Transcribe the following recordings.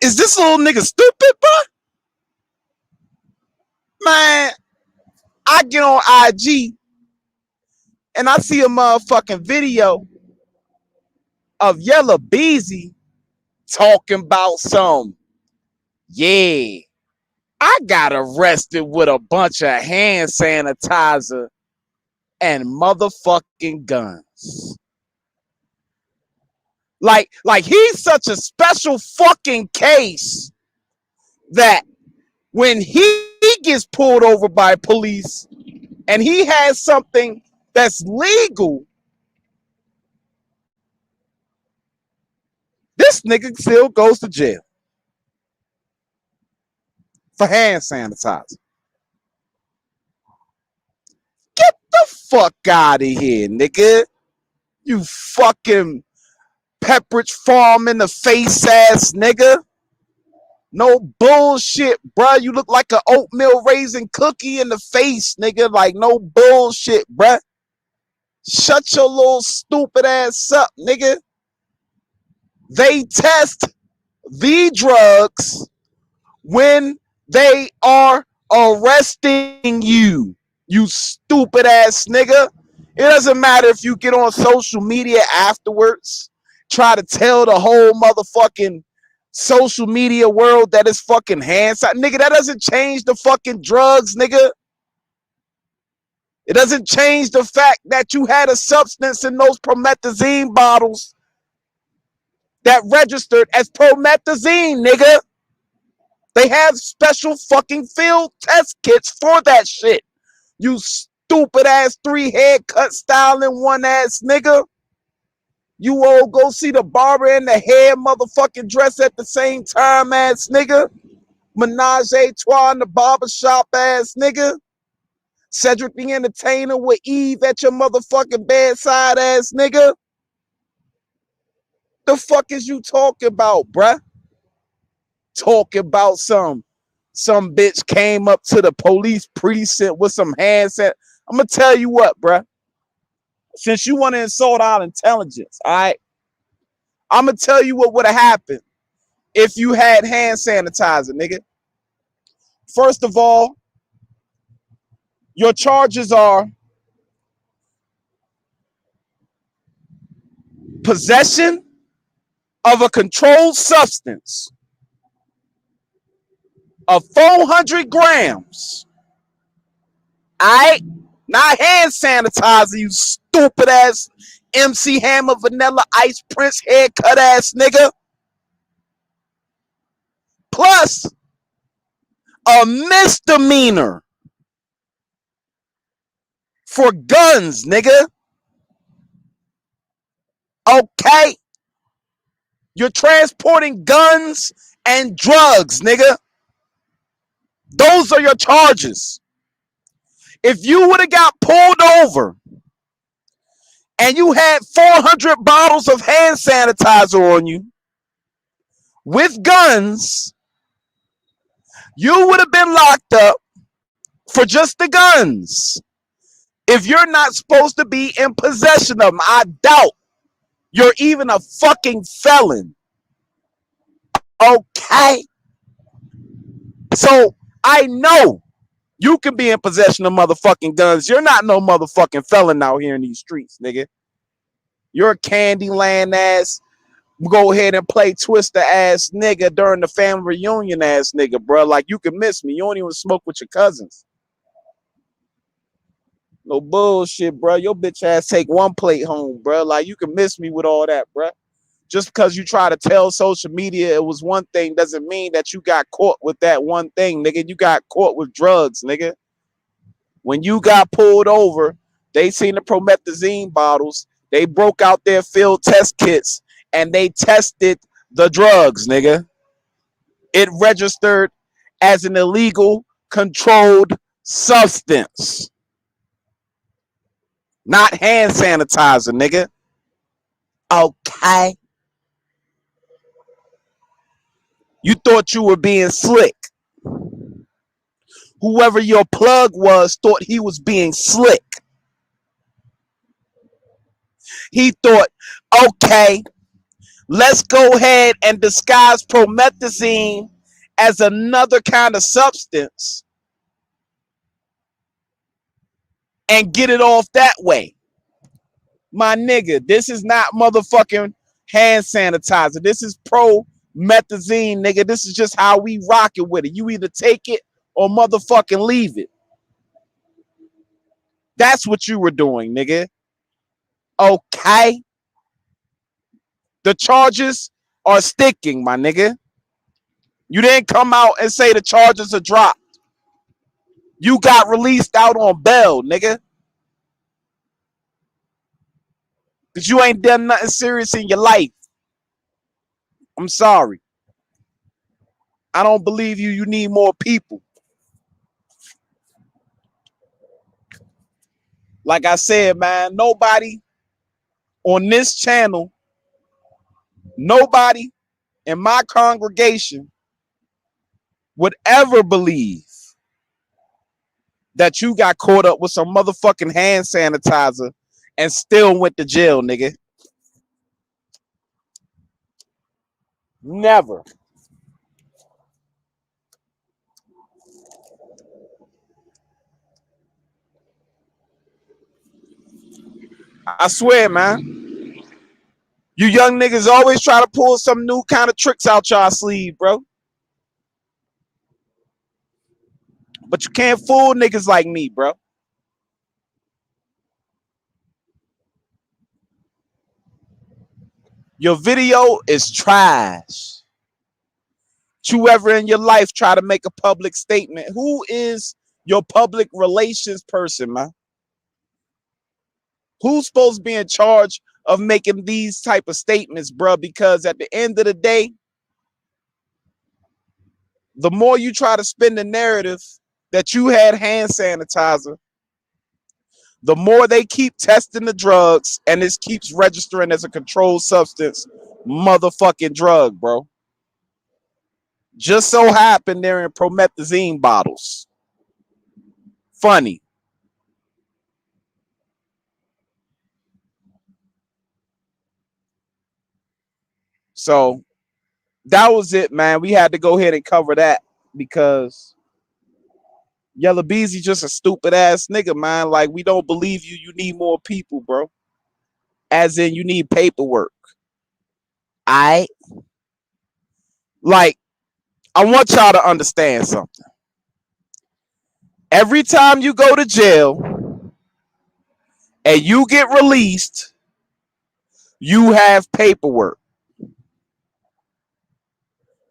Is this little nigga stupid, bro? Man, I get on IG and I see a motherfucking video of Yella Beezy talking about some, yeah, I got arrested with a bunch of hand sanitizer and motherfucking guns. Like he's such a special fucking case that when he gets pulled over by police and he has something that's legal, this nigga still goes to jail for hand sanitizer. Get the fuck out of here, nigga. You fucking Pepperidge Farm in the face ass nigga. No bullshit, bruh. You look like an oatmeal raisin cookie in the face, nigga. Like, no bullshit, bruh. Shut your little stupid ass up, nigga. They test the drugs when they are arresting you, you stupid ass nigga. It doesn't matter if you get on social media afterwards, try to tell the whole motherfucking social media world that it's fucking hand sanitizer. Nigga, that doesn't change the fucking drugs, nigga. It doesn't change the fact that you had a substance in those Promethazine bottles that registered as Promethazine, nigga. They have special fucking field test kits for that shit. You stupid ass 3 haircut styling one ass nigga. You all go see the barber and the hair motherfucking dress at the same time ass nigga. Menage a trois in the barbershop ass nigga. Cedric the Entertainer with Eve at your motherfucking bedside ass nigga. The fuck is you talking about, bruh? Talking about some bitch came up to the police precinct with some hand sanitizer. I'm gonna tell you what, bruh. Since you want to insult our intelligence, all right? I'm gonna tell you what would have happened if you had hand sanitizer, nigga. First of all, your charges are possession of a controlled substance of 400 grams. All right? Not hand sanitizer, you stupid ass MC Hammer Vanilla Ice Prince haircut ass nigga. Plus a misdemeanor for guns, nigga. Okay? You're transporting guns and drugs, nigga. Those are your charges. If you would have got pulled over and you had 400 bottles of hand sanitizer on you with guns, you would have been locked up for just the guns. If you're not supposed to be in possession of them, I doubt you're even a fucking felon. Okay? So I know you can be in possession of motherfucking guns. You're not no motherfucking felon out here in these streets, nigga. You're a Candyland ass, go ahead and play Twister ass nigga during the family reunion ass nigga, bro. Like, you can miss me. You don't even smoke with your cousins. No bullshit, bro. Your bitch ass take one plate home, bro. Like, you can miss me with all that, bro. Just because you try to tell social media it was one thing doesn't mean that you got caught with that one thing, nigga. You got caught with drugs, nigga. When you got pulled over, they seen the Promethazine bottles. They broke out their field test kits and they tested the drugs, nigga. It registered as an illegal controlled substance. Not hand sanitizer, nigga. Okay. You thought you were being slick. Whoever your plug was thought he was being slick. He thought, okay, Let's go ahead and disguise promethazine as another kind of substance and get it off that way. My nigga, this is not motherfucking hand sanitizer. This is promethazine, nigga. This is just how we rock it with it. You either take it or motherfucking leave it. That's what you were doing, nigga. Okay? The charges are sticking, my nigga. You didn't come out and say the charges are dropped. You got released out on bail, nigga. Because you ain't done nothing serious in your life. I'm sorry. I don't believe you. You need more people. Like I said, man, nobody on this channel, nobody in my congregation would ever believe that you got caught up with some motherfucking hand sanitizer and still went to jail, nigga. Never. I swear, man. You young niggas always try to pull some new kind of tricks out y'all sleeve, bro. But you can't fool niggas like me, bro. Your video is trash. You ever in your life try to make a public statement? Who is your public relations person, man? Who's supposed to be in charge of making these type of statements, bro? Because at the end of the day, the more you try to spin the narrative that you had hand sanitizer, the more they keep testing the drugs and this keeps registering as a controlled substance motherfucking drug, bro. Just so happened they're in promethazine bottles. Funny. So that was it, man. We had to go ahead and cover that because Yella Beezy just a stupid ass nigga, man. Like, we don't believe you. You need more people, bro. As in, you need paperwork. I like. I want y'all to understand something. Every time you go to jail and you get released, you have paperwork.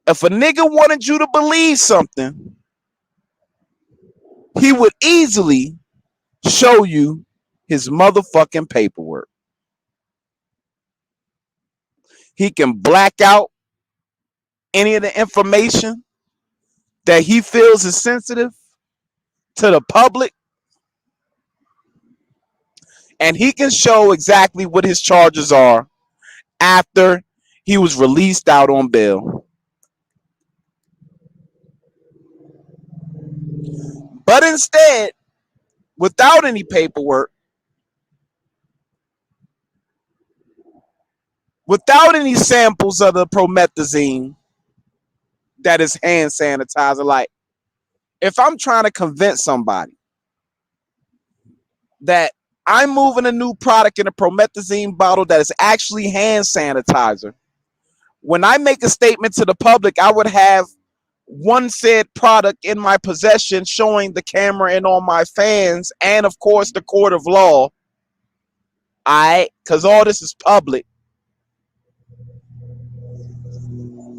If a nigga wanted you to believe something, he would easily show you his motherfucking paperwork. He can black out any of the information that he feels is sensitive to the public, and he can show exactly what his charges are after he was released out on bail. But instead, without any paperwork, without any samples of the promethazine that is hand sanitizer, like if I'm trying to convince somebody that I'm moving a new product in a promethazine bottle that is actually hand sanitizer, when I make a statement to the public, I would have one said product in my possession showing the camera and all my fans and of course the court of law. Because all this is public,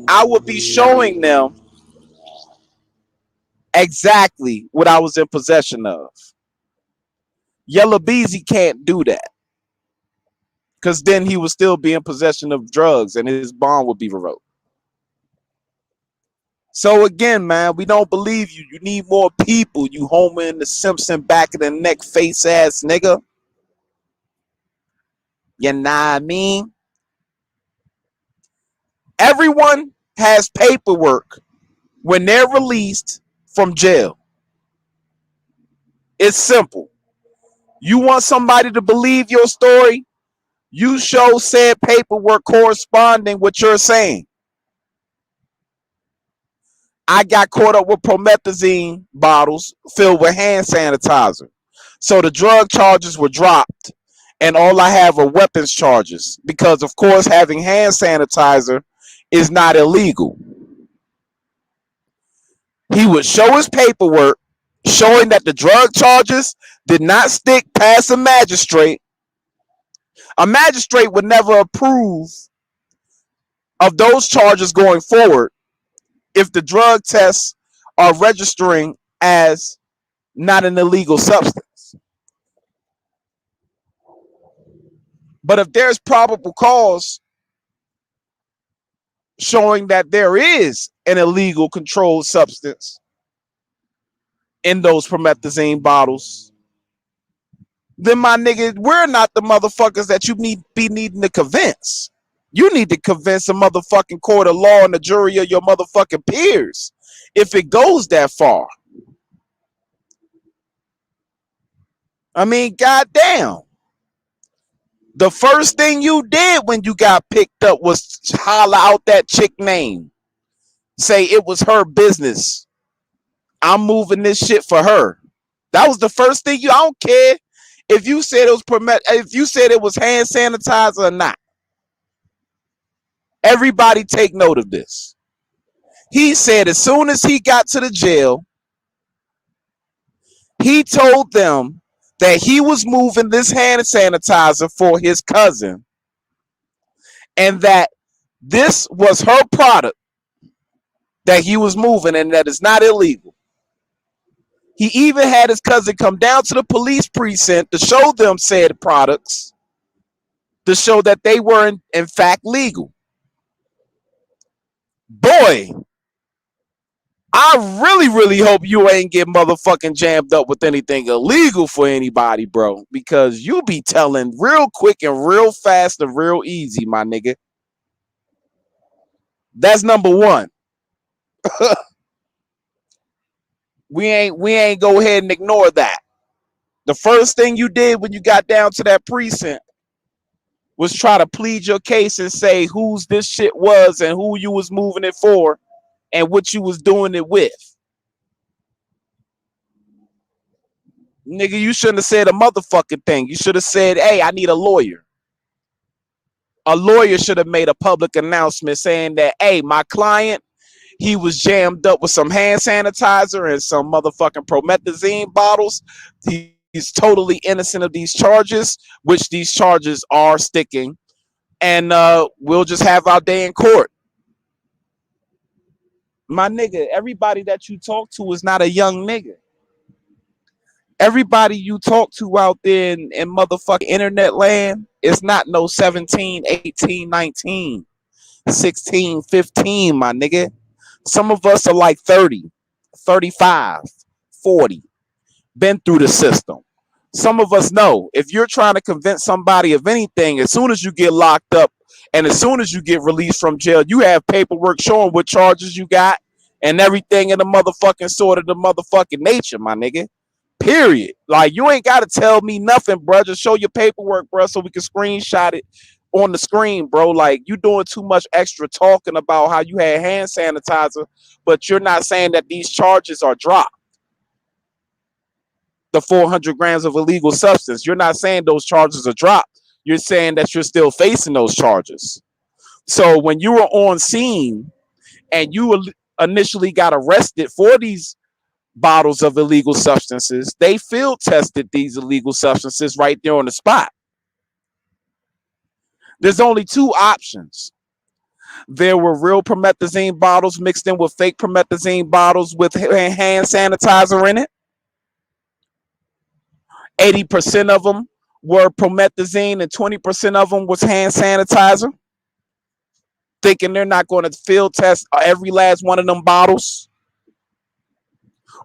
I would be showing them exactly what I was in possession of. Yella Beezy can't do that because then he would still be in possession of drugs and his bond would be revoked. So again, man, we don't believe you. You need more people. You Homer in the Simpson back of the neck face ass nigga. You know what I mean? Everyone has paperwork when they're released from jail. It's simple. You want somebody to believe your story? You show said paperwork corresponding with you're saying. I got caught up with promethazine bottles filled with hand sanitizer. So the drug charges were dropped, and all I have are weapons charges because, of course, having hand sanitizer is not illegal. He would show his paperwork showing that the drug charges did not stick past a magistrate. A magistrate would never approve of those charges going forward if the drug tests are registering as not an illegal substance. But if there's probable cause showing that there is an illegal controlled substance in those promethazine bottles, then my nigga, we're not the motherfuckers that you be needing to convince. You need to convince a motherfucking court of law and the jury of your motherfucking peers if it goes that far. I mean, goddamn. The first thing you did when you got picked up was holler out that chick name. Say it was her business. I'm moving this shit for her. That was the first thing you. I don't care if you said it was if you said it was hand sanitizer or not. Everybody take note of this. He said as soon as he got to the jail, he told them that he was moving this hand sanitizer for his cousin and that this was her product that he was moving and that it's not illegal. He even had his cousin come down to the police precinct to show them said products to show that they were in fact legal. Boy, I really hope you ain't get motherfucking jammed up with anything illegal for anybody, bro, because you be telling real quick and real fast and real easy, my nigga. That's number one. we ain't go ahead and ignore that. The first thing you did when you got down to that precinct was try to plead your case and say whose this shit was and who you was moving it for and what you was doing it with. Nigga, you shouldn't have said a motherfucking thing. You should have said, hey, I need a lawyer. A lawyer should have made a public announcement saying that, hey, my client, he was jammed up with some hand sanitizer and some motherfucking promethazine bottles. He's totally innocent of these charges, which these charges are sticking. And we'll just have our day in court. My nigga, everybody that you talk to is not a young nigga. Everybody you talk to out there in motherfucking internet land is not no 17, 18, 19, 16, 15, my nigga. Some of us are like 30, 35, 40, been through the system. Some of us know if you're trying to convince somebody of anything, as soon as you get locked up and as soon as you get released from jail, you have paperwork showing what charges you got and everything in the motherfucking sort of the motherfucking nature, my nigga. Period. Like, you ain't got to tell me nothing, bro. Just show your paperwork, bro, so we can screenshot it on the screen, bro. Like, you doing too much extra talking about how you had hand sanitizer, but you're not saying that these charges are dropped. The 400 grams of illegal substance. You're not saying those charges are dropped. You're saying that you're still facing those charges. So when you were on scene and you initially got arrested for these bottles of illegal substances, they field tested these illegal substances right there on the spot. There's only two options. There were real promethazine bottles mixed in with fake promethazine bottles with hand sanitizer in it. 80% of them were promethazine and 20% of them was hand sanitizer. Thinking they're not going to field test every last one of them bottles.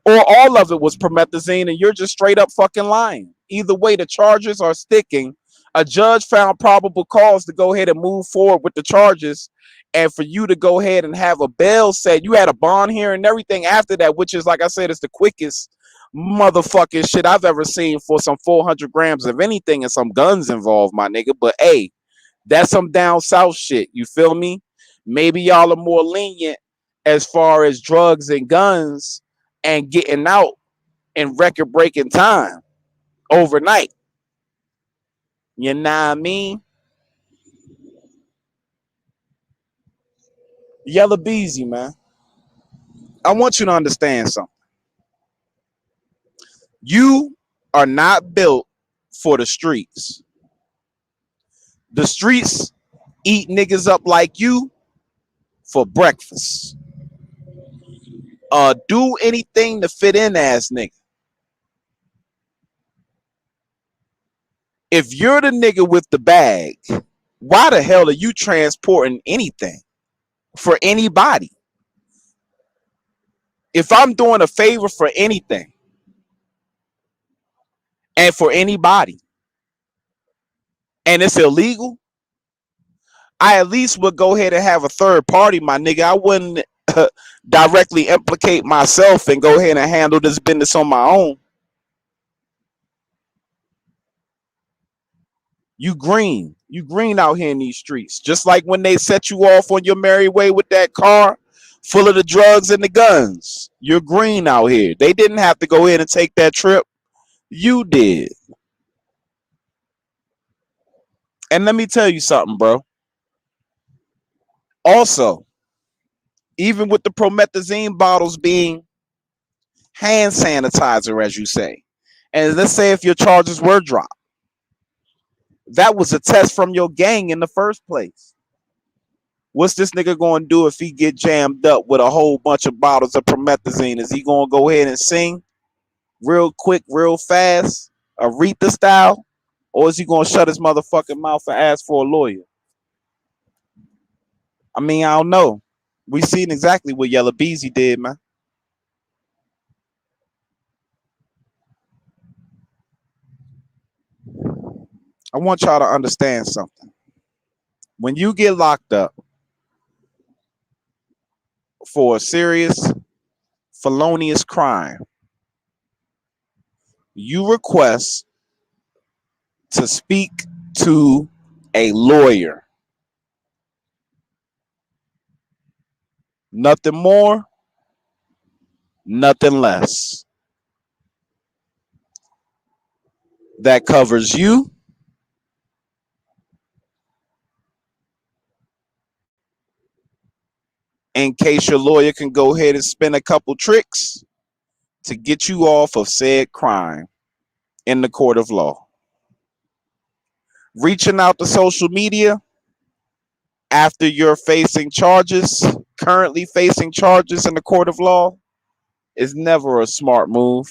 Or all of it was promethazine and you're just straight up fucking lying. Either way, the charges are sticking. A judge found probable cause to go ahead and move forward with the charges and for you to go ahead and have a bail set. You had a bond hearing and everything after that, which is, like I said, it's the quickest motherfucking shit I've ever seen for some 400 grams of anything and some guns involved, my nigga. But hey, that's some down south shit. You feel me? Maybe y'all are more lenient as far as drugs and guns and getting out in record breaking time overnight. You know what I mean? Yella Beezy, man. I want you to understand something. You are not built for the streets. The streets eat niggas up like you for breakfast. Do anything to fit in, ass nigga. If you're the nigga with the bag, why the hell are you transporting anything for anybody? If I'm doing a favor for anything and for anybody and it's illegal, I at least would go ahead and have a third party, my nigga. I wouldn't directly implicate myself and go ahead and handle this business on my own. You green. You green out here in these streets. Just like when they set you off on your merry way with that car full of the drugs and the guns. You're green out here. They didn't have to go in and take that trip. You did. And let me tell you something, bro. Also, even with the promethazine bottles being hand sanitizer, as you say, and let's say if your charges were dropped, that was a test from your gang in the first place. What's this nigga going to do if he get jammed up with a whole bunch of bottles of promethazine? Is he going to go ahead and sing real quick, real fast, Aretha style? Or is he going to shut his motherfucking mouth and ask for a lawyer? I mean, I don't know. We seen exactly what Yella Beezy did, man. I want y'all to understand something. When you get locked up for a serious felonious crime, you request to speak to a lawyer. Nothing more, nothing less. That covers you in case your lawyer can go ahead and spin a couple tricks to get you off of said crime in the court of law. Reaching out to social media after you're facing charges, currently facing charges in the court of law, is never a smart move.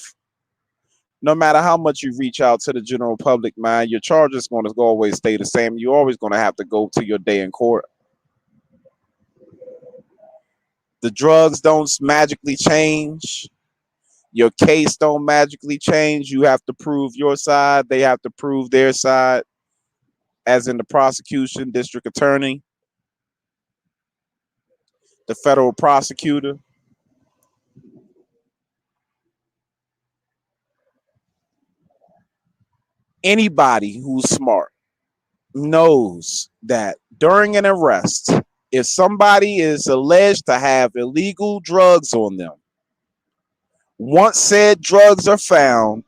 No matter how much you reach out to the general public, man, your charges is going to always stay the same. You're always going to have to go to your day in court. The drugs don't magically change. Your case don't magically change. You have to prove your side. They have to prove their side, as in the prosecution, district attorney, the federal prosecutor. Anybody who's smart knows that during an arrest, if somebody is alleged to have illegal drugs on them, once said drugs are found,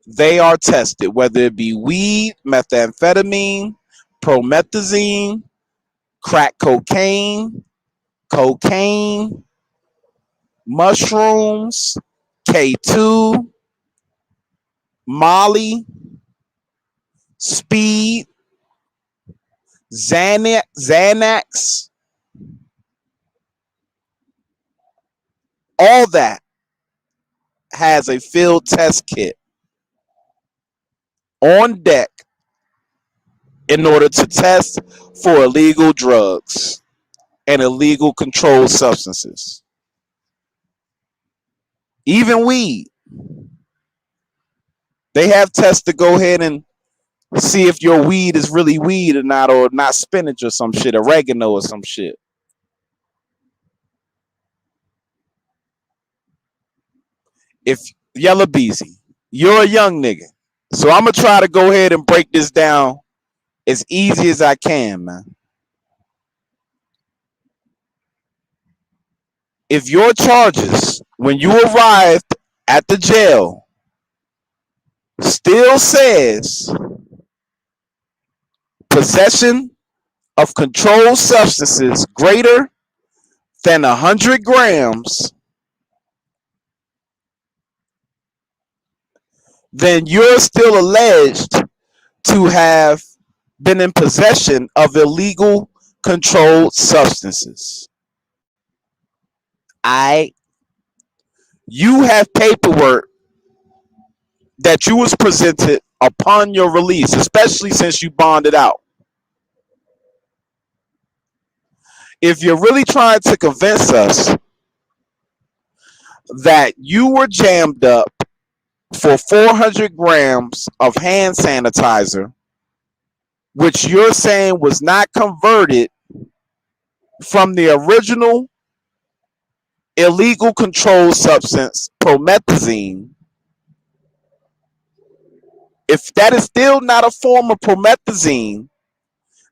they are tested, whether it be weed, methamphetamine, promethazine, crack cocaine, cocaine, mushrooms, K2, Molly, speed, Xanax, all that has a field test kit on deck in order to test for illegal drugs and illegal controlled substances. Even weed. They have tests to go ahead and see if your weed is really weed or not spinach or some shit, oregano or some shit. If Yella Beezy, you're a young nigga. So I'm gonna try to go ahead and break this down as easy as I can, man. If your charges when you arrived at the jail still says possession of controlled substances greater than 100 grams, then you're still alleged to have been in possession of illegal controlled substances. I You have paperwork that you was presented upon your release, especially since you bonded out. If you're really trying to convince us that you were jammed up for 400 grams of hand sanitizer, which you're saying was not converted from the original illegal controlled substance, promethazine, if that is still not a form of promethazine,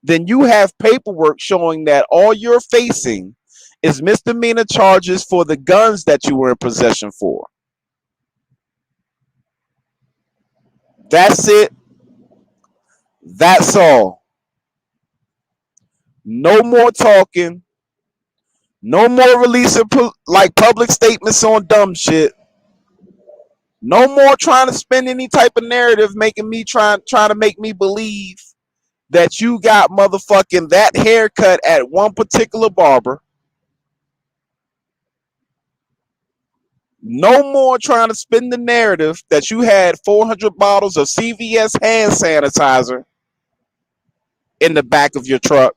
then you have paperwork showing that all you're facing is misdemeanor charges for the guns that you were in possession for. That's it. That's all. No more talking. No more releasing like public statements on dumb shit. No more trying to spin any type of narrative, making me trying to make me believe that you got motherfucking that haircut at one particular barber. No more trying to spin the narrative that you had 400 bottles of CVS hand sanitizer in the back of your truck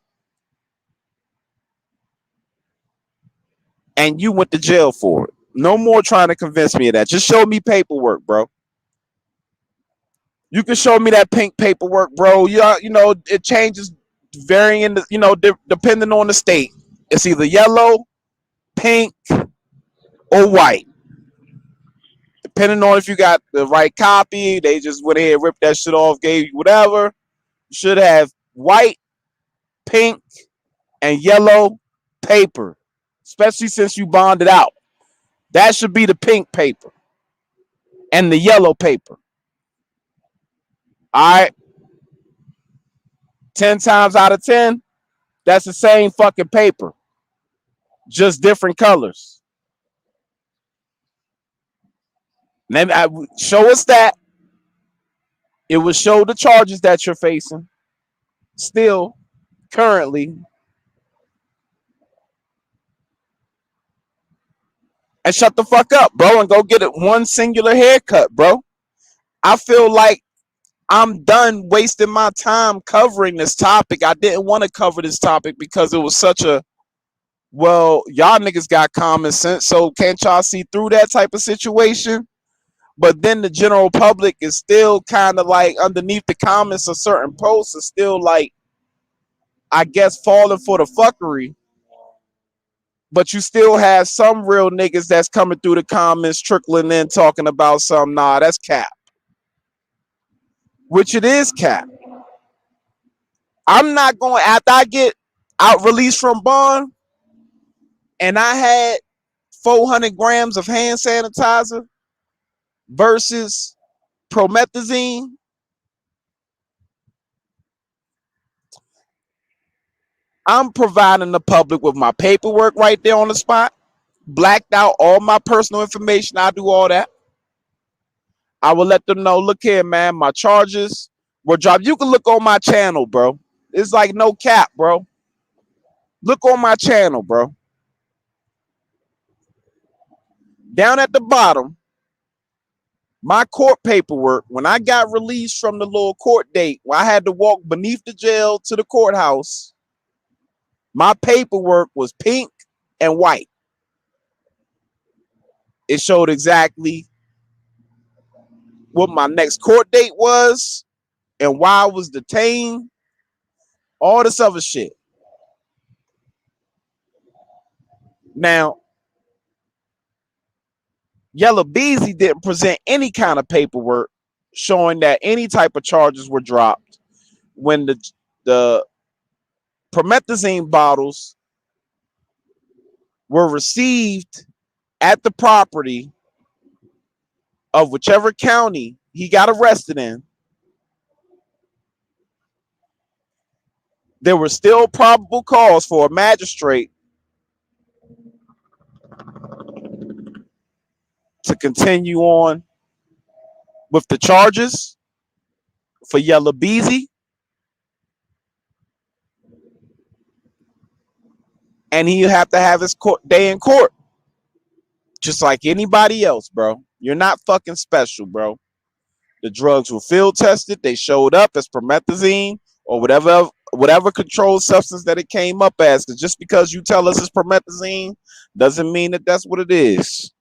and you went to jail for it. No more trying to convince me of that. Just show me paperwork, bro. You can show me that pink paperwork, bro. You know, it changes varying, depending on the state. It's either yellow, pink, or white. Depending on if you got the right copy, they just went ahead, ripped that shit off, gave you whatever. You should have white, pink, and yellow paper, especially since you bonded out. That should be the pink paper and the yellow paper. All right. 10 times out of 10, that's the same fucking paper, just different colors. Show us that. It will show the charges that you're facing still currently. And shut the fuck up, bro, and go get it one singular haircut, bro. I feel like I'm done wasting my time covering this topic. I didn't want to cover this topic because it was such a, well, y'all niggas got common sense, so can't y'all see through that type of situation? But then the general public is still kind of like underneath the comments of certain posts is still like, I guess, falling for the fuckery. But you still have some real niggas that's coming through the comments, trickling in, talking about some, nah, that's cap. Which it is cap. I'm not going, after I get out released from bond and I had 400 grams of hand sanitizer versus promethazine, I'm providing the public with my paperwork right there on the spot, blacked out all my personal information. I do all that. I will let them know, look here, man, my charges were dropped. You can look on my channel, bro. It's like no cap, bro. Look on my channel, bro. Down at the bottom, my court paperwork, when I got released from the little court date, where I had to walk beneath the jail to the courthouse, my paperwork was pink and white. It showed exactly what my next court date was and why I was detained, all this other shit. Now, Yella Beezy didn't present any kind of paperwork showing that any type of charges were dropped when the promethazine bottles were received at the property of whichever county he got arrested in. There was still probable cause for a magistrate to continue on with the charges for Yella Beezy, and he'll have to have his day in court, just like anybody else, bro. You're not fucking special, bro. The drugs were field tested. They showed up as promethazine or whatever controlled substance that it came up as. Because just because you tell us it's promethazine doesn't mean that that's what it is.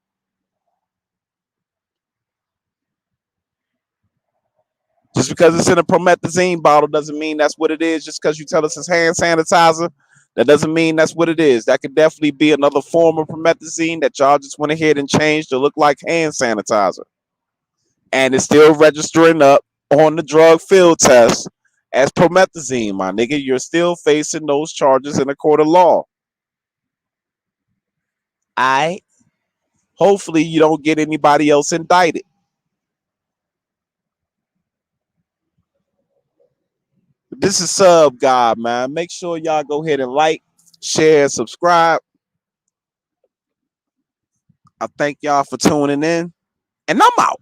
Just because it's in a promethazine bottle doesn't mean that's what it is. Just because you tell us it's hand sanitizer, that doesn't mean that's what it is. That could definitely be another form of promethazine that y'all just went ahead and changed to look like hand sanitizer. And it's still registering up on the drug field test as promethazine, my nigga. You're still facing those charges in a court of law. I hopefully you don't get anybody else indicted. This is Sub God, man. Make sure y'all go ahead and like, share, subscribe. I thank y'all for tuning in, and I'm out.